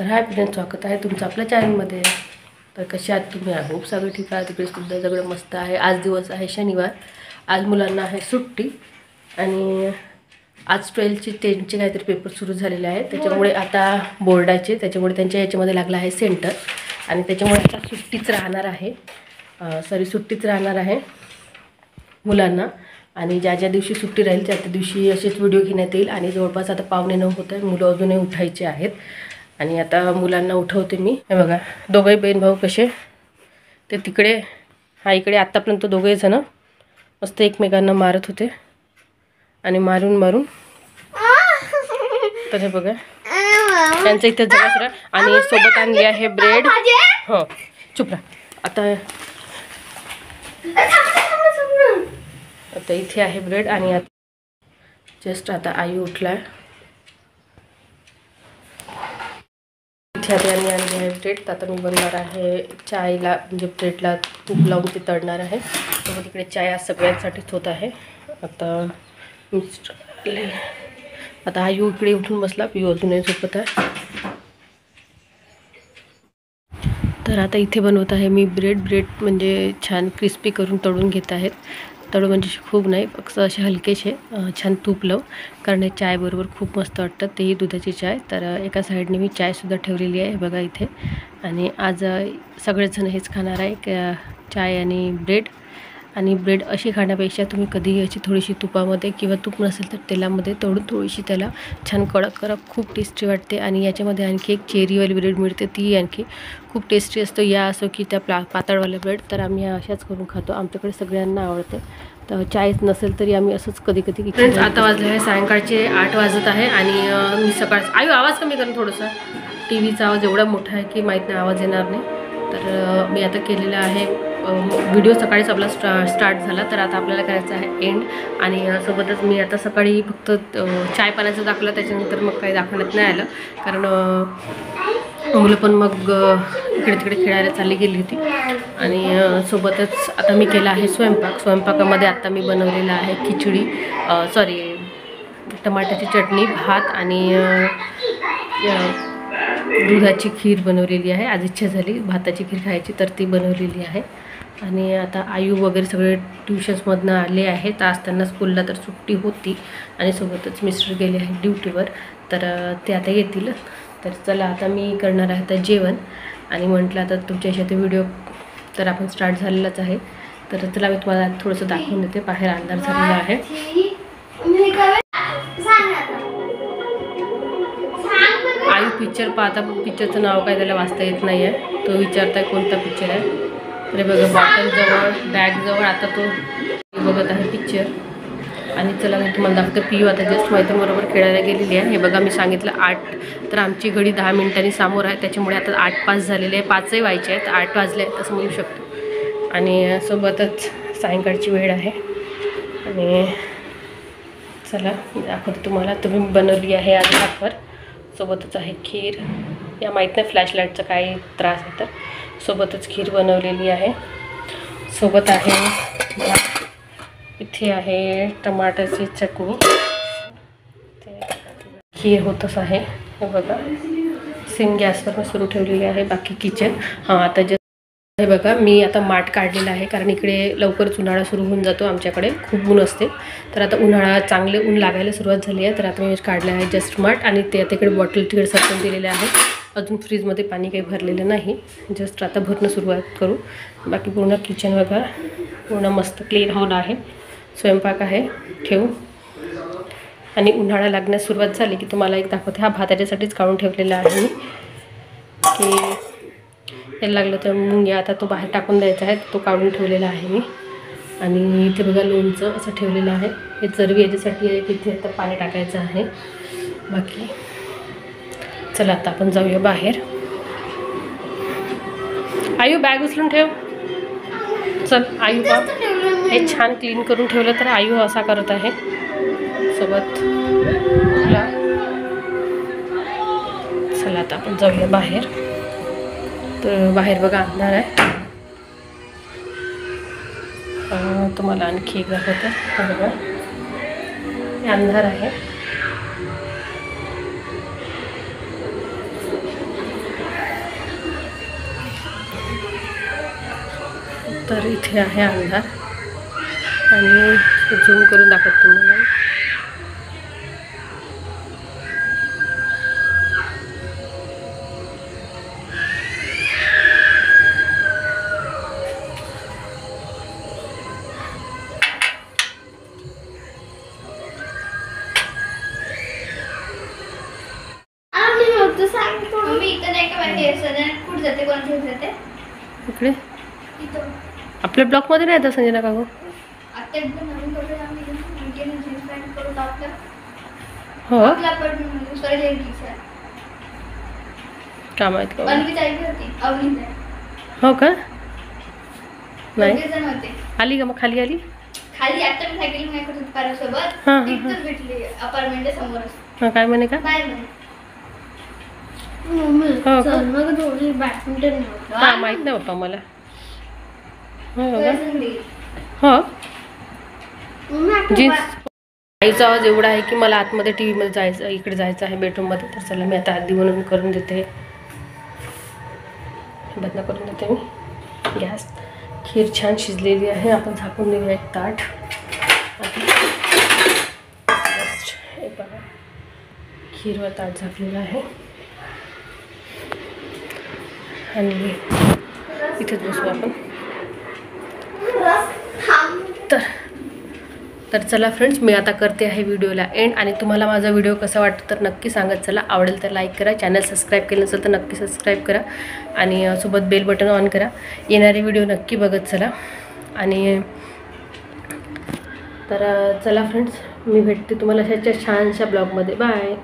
तर hi friends, स्वागत आहे तुमचं आपल्या चॅनलमध्ये. तर कसे आहात तुम्ही? आय होप सगळं ठीक आहे. तिकडे सुद्धा सगळं मस्त आहे. आज दिवस आहे शनिवार. आज मुलांना आहे सुट्टी आणि आज 12चे 10चे काहीतरी पेपर सुरू झालेले आहेत. त्याच्यामुळे आता बोर्डाचे, त्याच्यामुळे त्यांच्या याच्यामध्ये लागला आहे सेंटर आणि त्याच्यामुळे आता सुट्टीच राहणार आहे. सुट्टीच राहणार आहे मुलांना. आणि ज्या ज्या दिवशी सुट्टी राहील त्या दिवशी असेच व्हिडिओ घेण्यात येईल. आणि जवळपास आता 8:45 होत आहे. मुलं अजूनही उठायचे आहेत आणि आता मुलांना उठवते मी. हे बघा दोघंही बहीण भाऊ कसे ते तिकडे हा इकडे आत्तापर्यंत दोघंही जण मस्त एकमेकांना मारत होते आणि मारून मारून तर हे बघा त्यांचं इथे जरा आणि सोबत आणली आहे ब्रेड. हो चुप राहा. आता इथे आहे ब्रेड आणि जस्ट आता आई उठला. इथे आता यांनी आणली आहे ब्रेड. तर आता मी बनवणार आहे चायला, म्हणजे ब्रेडला तूप लावून ते तळणार आहे. तर तिकडे चाय आज सगळ्यांसाठीच होत आहे. आता आयू इकडे उठून बसला, पिऊ अजूनही झोपत आहे. तर आता इथे बनवत आहे मी ब्रेड म्हणजे छान क्रिस्पी करून तळून घेत आहेत. तळू म्हणजे खूप नाही, फक्त असे हलकेसे छान तूप लावून, कारण हे चायबरोबर खूप मस्त वाटतं, तेही दुधाची चाय. तर एका साईडने मी चायसुद्धा ठेवलेली आहे बघा इथे. आणि आज सगळेजण हेच खाणार आहे, चाय आणि ब्रेड. आणि ब्रेड अशी खाण्यापेक्षा तुम्ही कधीही अशी थोडीशी तुपामध्ये किंवा तूप नसेल तर तेलामध्ये तळून थोडीशी त्याला छान कडक करा, खूप टेस्टी वाटते. आणि याच्यामध्ये आणखी एक चेरीवाली ब्रेड मिळते, ती आणखी खूप टेस्टी असतो. या असो की त्या पातळवाल्या ब्रेड, तर आम्ही अशाच करून खातो. आमच्याकडे सगळ्यांना आवडते. तर चायच नसेल तरी आम्ही असंच कधी कधी. फ्रेंड्स आता वाजले आहे सायंकाळचे 8 वाजत आहे. आणि मी सकाळ आवाज कमी करून थोडंसं, टी व्हीचा आवाज एवढा मोठा आहे की माहीत नाही आवाज येणार नाही. तर मी आता केलेला आहे व्हिडिओ सकाळीच आपला स्टार्ट झाला. तर आता आपल्याला करायचं आहे एंड. आणि सोबतच मी आता सकाळी फक्त चाय पाण्याचं दाखवलं, त्याच्यानंतर मग काही दाखवण्यात नाही आलं, कारण मुलं पण मग इकडे तिकडे खेळायला चालली गेली होती. आणि सोबतच आता मी केला आहे स्वयंपाकामध्ये आता मी बनवलेला आहे खिचडी, टमाट्याची चटणी, भात आणि दुधाची खीर बनवलेली आहे. आज इच्छा झाली भाताची खीर खायची, तर ती बनवलेली आहे. आणि आता आयू वगैरे सगळे ट्युशन्समधनं आले आहेत. आज त्यांना स्कूलला तर सुट्टी होती आणि सोबतच मिस्टर गेले आहेत ड्युटीवर, तर ते आता येतील. तर चला आता मी करणार आहे आता जेवण. आणि म्हटलं आता तुमच्याशी ते व्हिडिओ तर आपण स्टार्ट झालेलाच आहे. तर चला मी तुम्हाला थोडंसं दाखवून देते. बाहेर अंधार झालेला आहे. आयू पिक्चर पाहता, पिक्चरचं नाव काय त्याला वाचता येत नाही आहे. तो विचारताय कोणता पिक्चर आहे. अरे बघा बॉटलजवळ, बॅगजवळ आता तो बघत आहे पिक्चर. आणि चला मी तुम्हाला दाखवते. पियू आता जस्ट मैत्रिणीबरोबर खेळायला गेलेली आहे. हे बघा मी सांगितलं 8, तर आमची घडी 10 मिनिटांनी समोर आहे, त्याच्यामुळे आता 8:05 झालेले आहे. 5ही व्हायचे आहेत, 8 वाजले आहेत असं म्हणू शकतो. आणि सोबतच सायंकाळची वेळ आहे. आणि चला दाखवते तुम्हाला. तुम्ही बनवली आहे आज भाकर, सोबतच आहे खीर. या माहीत नाही फ्लॅशलाईटचा काही त्रास आहे, तर सोबतच खीर बनवलेली आहे. सोबत आहे इथे आहे टमाट्याची चटणी. खीर होतच आहे. हे बघा सेम गॅसवर मी सुरू ठेवलेली आहे. बाकी किचन आता हे बघा मी आता माठ काढलेला आहे, कारण इकडे लवकरच उन्हाळा सुरू होऊन जातो. आमच्याकडे खूप ऊन असते, तर आता उन्हाळा चांगले ऊन लागायला सुरुवात झाली आहे. तर आता मी काढलं आहे जस्ट माठ. आणि ते आता इकडे बॉटल तिकडे सरकून दिलेले आहे. अजून फ्रीजमध्ये पाणी काही भरलेलं नाही, जस्ट आता भरणं सुरुवात करू. बाकी पूर्ण किचन बघा पूर्ण मस्त क्लीन होऊन आहे. स्वयंपाक आहे ठेवू. आणि उन्हाळा लागण्यास सुरुवात झाली की तुम्हाला एक दाखवते. हा भात त्याच्यासाठीच काढून ठेवलेला आहे की यायला लागलं तर मुंग्या, आता तो बाहेर टाकून द्यायचा आहे, तो काढून ठेवलेला आहे मी. आणि इथे बघा लोणचं असं ठेवलेलं आहे. हे चरबी याच्यासाठी आहे की इथे आता पाणी टाकायचं आहे. बाकी चला आता आपण जाऊया बाहेर. आयू बॅग उचलून ठेव. चल आयू का हे छान क्लीन करून ठेवलं, तर आयू असा करत आहे सोबत. चला आता आपण जाऊया बाहेर. तर बाहेर बघा अंधार आहे. तुम्हाला आणखी एक दाखवते. बघा अंधार आहे. तर इथे आहे अंधार आणि झूम करून दाखवतो तुम्हाला. इकडे आपल्या ब्लॉकमध्ये नाही येत संजना काकू. हो का माहित का. हो का नाही आली का मग खाली आली. खाली आता मी सायकलिंग नाही करत होती पारासोबत. तिथेच भेटली अपार्टमेंटच्या समोरच. हां काय म्हणे का. बाहेर म्हणे. हो का मग थोडी बॅडमिंटन हा माहित नाही बाप्पा मला. हो का संधी. हो जीन्स. आईचा आवाज एवढा आहे की मला आतमध्ये टी व्हीमध्ये जायचं, इकडे जायचं आहे बेडरूममध्ये. तर चला मी आता आधी म्हणून करून देते, बंद करून देते मी गॅस. खीर छान शिजलेली आहे. आपण झाकून देऊया एक ताट. हे बघा खीरवर ताट झाकलेलं आहे आणि इथेच बसू आपण. तर चला फ्रेंड्स, मी आता करते आहे व्हिडिओला एंड. आणि तुम्हाला माझा व्हिडिओ कसा वाटतो तर नक्की सांगत चला. आवडेल तर लाईक करा, चॅनल सबस्क्राईब केलं नसेल तर नक्की सबस्क्राईब करा आणि सोबत बेल बटन ऑन करा. येणारे व्हिडिओ नक्की बघत चला. आणि तर चला फ्रेंड्स, मी भेटते तुम्हाला अशाच्या छानशा ब्लॉगमध्ये. बाय.